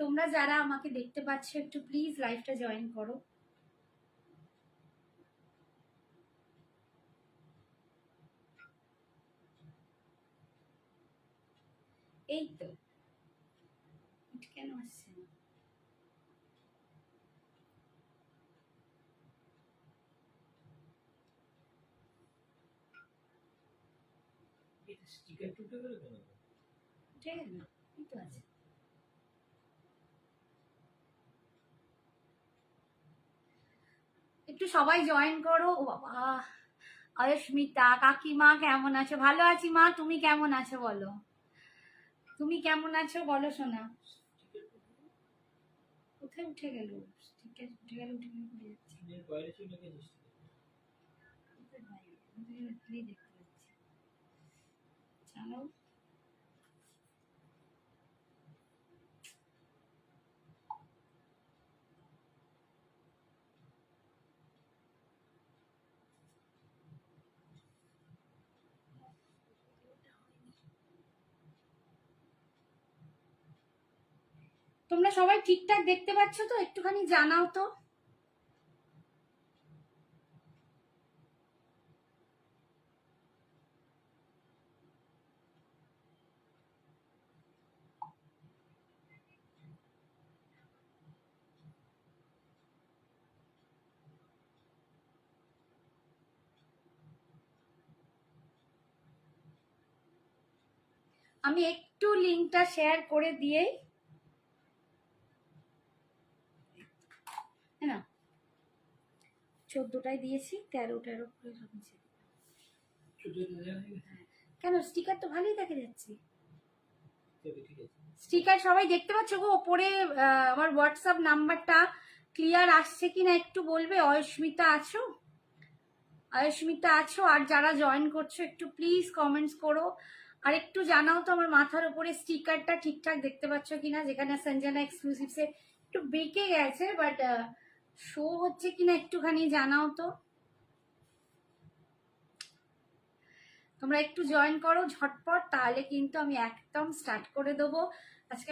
তোমরা যারা আমাকে দেখতে পাচ্ছ একটু প্লিজ লাইভটা জয়েন করো। এই তো কেন আসছে না? স্টিকার টুটে গেল কেন? উঠে গেল, এই তো আছে। একটু সবাই জয়েন করো। ও বাবা, অস্মিতা কাকিমা কেমন আছো? ভালো আছি মা, তুমি কেমন আছো বলো? তুমি কেমন আছো বলো সোনা? কোথায় উঠে গেল? উঠে গেল উঠে গেল করে যাচ্ছে। বাইরে চলে গেছিস? দেখতে পাচ্ছি। চালাও। তোমরা সবাই ঠিকঠাক দেখতে পাচ্ছ তো? একটুখানি জানাও তো। আমি একটু লিংকটা শেয়ার করে দিয়েই, হ্যাঁ 14টায় দিয়েছি, 13 করে রাখছি। কেন স্টিকার তো ভালোই দেখা যাচ্ছে। স্টিকার সবাই দেখতে পাচ্ছ গো? ওপরে আমার হোয়াটসঅ্যাপ নাম্বারটা ক্লিয়ার আসছে কিনা একটু বলবে? অস্মিতা আছো? অস্মিতা আছো? আর যারা জয়েন করছো একটু প্লিজ কমেন্টস করো। আর একটু জানাও তো আমার মাথার উপরে স্টিকারটা ঠিকঠাক দেখতে পাচ্ছ কিনা, যেখানে সঞ্জনা এক্সক্লুসিভসে একটু বেঁকে গেছে, বাট শো হচ্ছে কিনা একটুখানি জানাও তো। তোমরা একটু জয়েন করো ঝটপট, তাহলে কিন্তু আমি একদম স্টার্ট করে দেবো। আজকে